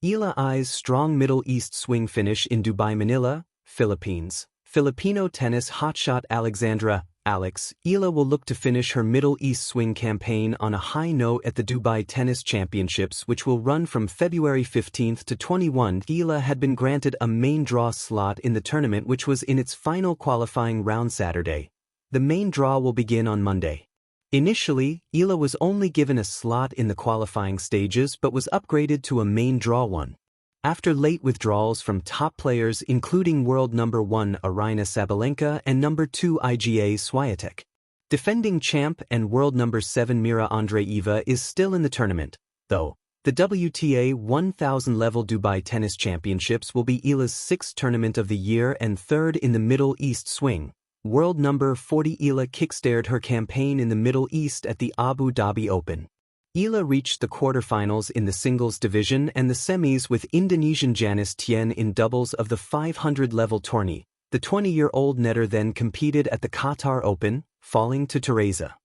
Eala eyes strong Middle East swing finish in Dubai, Manila, Philippines. Filipino tennis hotshot Alexandra Alex Eala will look to finish her Middle East swing campaign on a high note at the Dubai Tennis Championships, which will run from February 15 to 21. Eala had been granted a main draw slot in the tournament, which was in its final qualifying round Saturday. The main draw will begin on Monday. Initially, Eala was only given a slot in the qualifying stages but was upgraded to a main draw one. After late withdrawals from top players including world number 1 Aryna Sabalenka and number 2 Iga Swiatek. Defending champ and world number 7 Mira Andreeva is still in the tournament, though. The WTA 1000 level Dubai Tennis Championships will be Eala's 6th tournament of the year and 3rd in the Middle East swing. World number 40 Eala kickstarted her campaign in the Middle East at the Abu Dhabi Open. Eala reached the quarterfinals in the singles division and the semis with Indonesian Janice Tien in doubles of the 500-level tourney. The 20-year-old netter then competed at the Qatar Open, falling to Teresa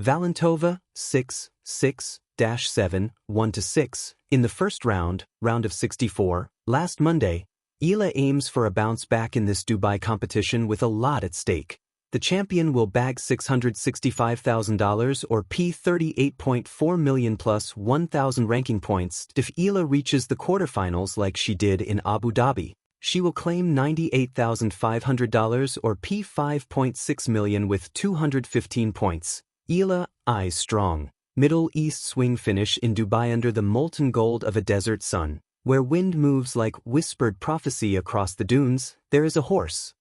Valentova 6-6-7, 1-6, in the first round of 64. Last Monday, Eala aims for a bounce back in this Dubai competition with a lot at stake. The champion will bag $665,000 or P38.4 million plus 1,000 ranking points. If Eala reaches the quarterfinals like she did in Abu Dhabi, she will claim $98,500 or P5.6 million with 215 points. Eala eyes strong Middle East swing finish in Dubai under the molten gold of a desert sun, where wind moves like whispered prophecy across the dunes. There is a horse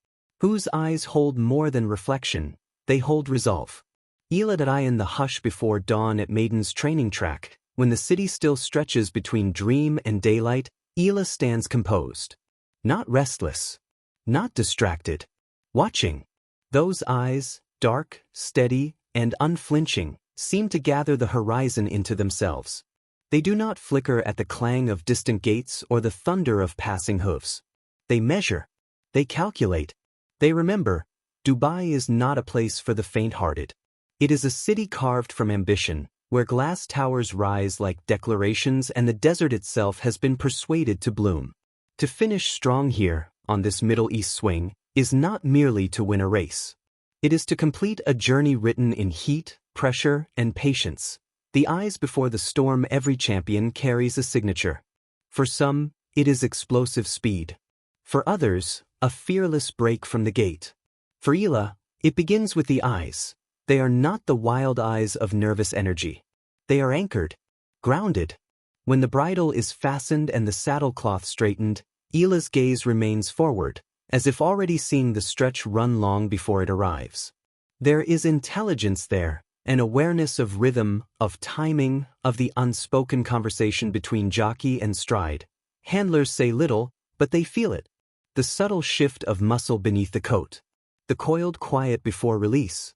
whose eyes hold more than reflection, they hold resolve. Eala in the hush before dawn at Maiden's training track, when the city still stretches between dream and daylight, Eala stands composed. Not restless, not distracted. Watching. Those eyes, dark, steady, and unflinching, seem to gather the horizon into themselves. They do not flicker at the clang of distant gates or the thunder of passing hooves. They measure. They calculate. They remember, Dubai is not a place for the faint-hearted. It is a city carved from ambition, where glass towers rise like declarations and the desert itself has been persuaded to bloom. To finish strong here, on this Middle East swing, is not merely to win a race. It is to complete a journey written in heat, pressure, and patience. The eyes before the storm. Every champion carries a signature. For some, it is explosive speed. For others, a fearless break from the gate. For Eala, it begins with the eyes. They are not the wild eyes of nervous energy. They are anchored, grounded. When the bridle is fastened and the saddle cloth straightened, Eala's gaze remains forward, as if already seeing the stretch run long before it arrives. There is intelligence there, an awareness of rhythm, of timing, of the unspoken conversation between jockey and stride. Handlers say little, but they feel it. The subtle shift of muscle beneath the coat. The coiled quiet before release.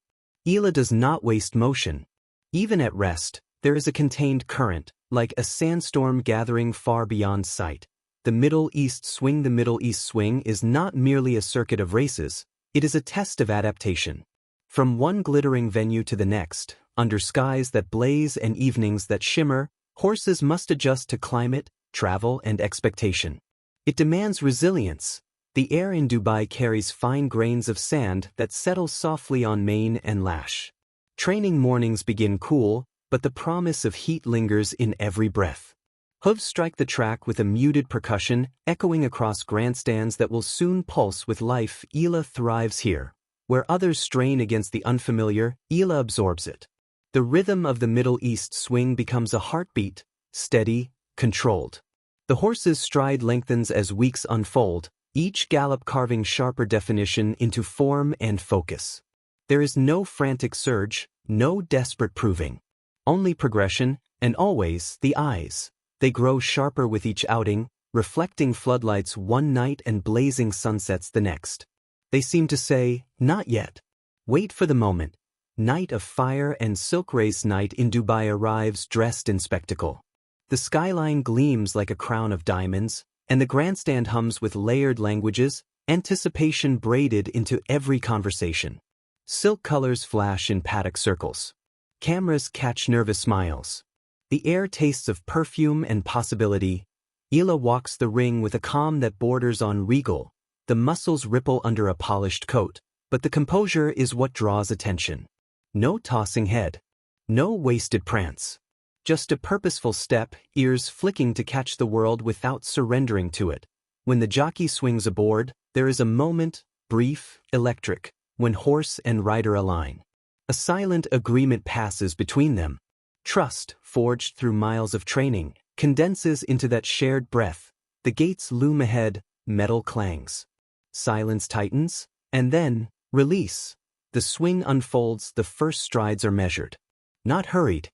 Eala does not waste motion. Even at rest, there is a contained current, like a sandstorm gathering far beyond sight. The Middle East swing. The Middle East swing is not merely a circuit of races, it is a test of adaptation. From one glittering venue to the next, under skies that blaze and evenings that shimmer, horses must adjust to climate, travel, and expectation. It demands resilience. The air in Dubai carries fine grains of sand that settle softly on mane and lash. Training mornings begin cool, but the promise of heat lingers in every breath. Hooves strike the track with a muted percussion, echoing across grandstands that will soon pulse with life. Eala thrives here. Where others strain against the unfamiliar, Eala absorbs it. The rhythm of the Middle East swing becomes a heartbeat, steady, controlled. The horse's stride lengthens as weeks unfold, each gallop carving sharper definition into form and focus. There is no frantic surge, no desperate proving. Only progression, and always the eyes. They grow sharper with each outing, reflecting floodlights one night and blazing sunsets the next. They seem to say, not yet. Wait for the moment. Night of fire and silk race. Night in Dubai arrives dressed in spectacle. The skyline gleams like a crown of diamonds, and the grandstand hums with layered languages, anticipation braided into every conversation. Silk colors flash in paddock circles. Cameras catch nervous smiles. The air tastes of perfume and possibility. Eala walks the ring with a calm that borders on regal. The muscles ripple under a polished coat, but the composure is what draws attention. No tossing head. No wasted prance. Just a purposeful step, ears flicking to catch the world without surrendering to it. When the jockey swings aboard, there is a moment, brief, electric, when horse and rider align. A silent agreement passes between them. Trust, forged through miles of training, condenses into that shared breath. The gates loom ahead, metal clangs. Silence tightens, and then, release. The swing unfolds, the first strides are measured. Not hurried.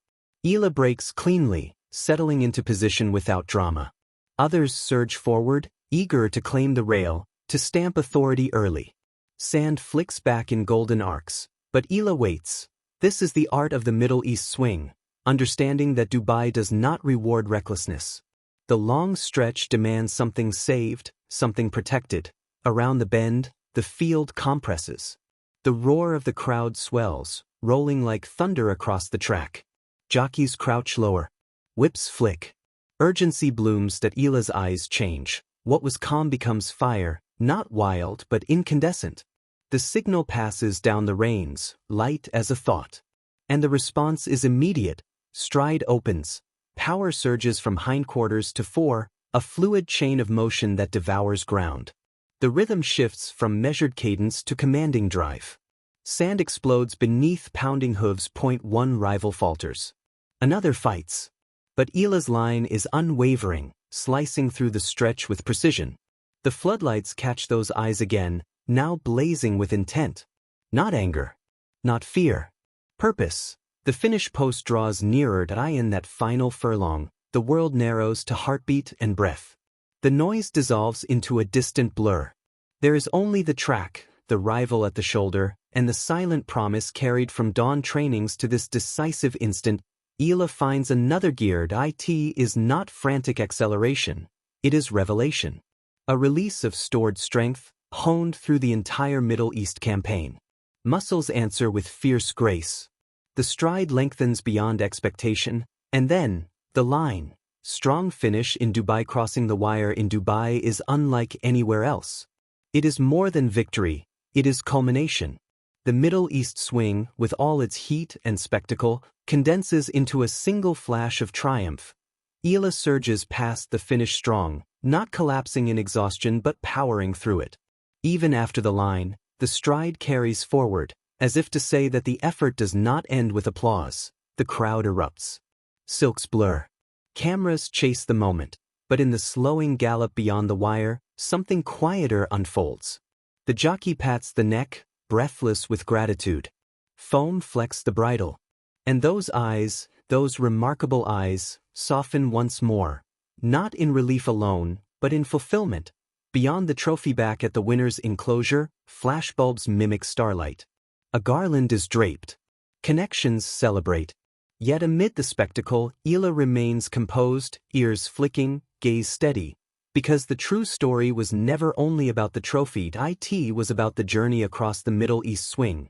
Eala breaks cleanly, settling into position without drama. Others surge forward, eager to claim the rail, to stamp authority early. Sand flicks back in golden arcs, but Eala waits. This is the art of the Middle East swing, understanding that Dubai does not reward recklessness. The long stretch demands something saved, something protected. Around the bend, the field compresses. The roar of the crowd swells, rolling like thunder across the track. Jockeys crouch lower. Whips flick. Urgency blooms that Eala's eyes change. What was calm becomes fire, not wild but incandescent. The signal passes down the reins, light as a thought. And the response is immediate. Stride opens. Power surges from hindquarters to fore, a fluid chain of motion that devours ground. The rhythm shifts from measured cadence to commanding drive. Sand explodes beneath pounding hooves. One rival falters. Another fights. But Eala's line is unwavering, slicing through the stretch with precision. The floodlights catch those eyes again, now blazing with intent. Not anger. Not fear. Purpose. The finish post draws nearer. In that final furlong, the world narrows to heartbeat and breath. The noise dissolves into a distant blur. There is only the track, the rival at the shoulder, and the silent promise carried from dawn trainings to this decisive instant. Eala finds another gear. It is not frantic acceleration. It is revelation. A release of stored strength, honed through the entire Middle East campaign. Muscles answer with fierce grace. The stride lengthens beyond expectation, and then, the line. Strong finish in Dubai. Crossing the wire in Dubai is unlike anywhere else. It is more than victory, it is culmination. The Middle East swing, with all its heat and spectacle, condenses into a single flash of triumph. Eala surges past the finish strong, not collapsing in exhaustion but powering through it. Even after the line, the stride carries forward, as if to say that the effort does not end with applause. The crowd erupts. Silks blur. Cameras chase the moment, but in the slowing gallop beyond the wire, something quieter unfolds. The jockey pats the neck, breathless with gratitude. Foam flecks the bridle. And those eyes, those remarkable eyes, soften once more, not in relief alone, but in fulfillment. Beyond the trophy back at the winner's enclosure, flashbulbs mimic starlight. A garland is draped. Connections celebrate. Yet amid the spectacle, Eala remains composed, ears flicking, gaze steady. Because the true story was never only about the trophy. It was about the journey across the Middle East swing.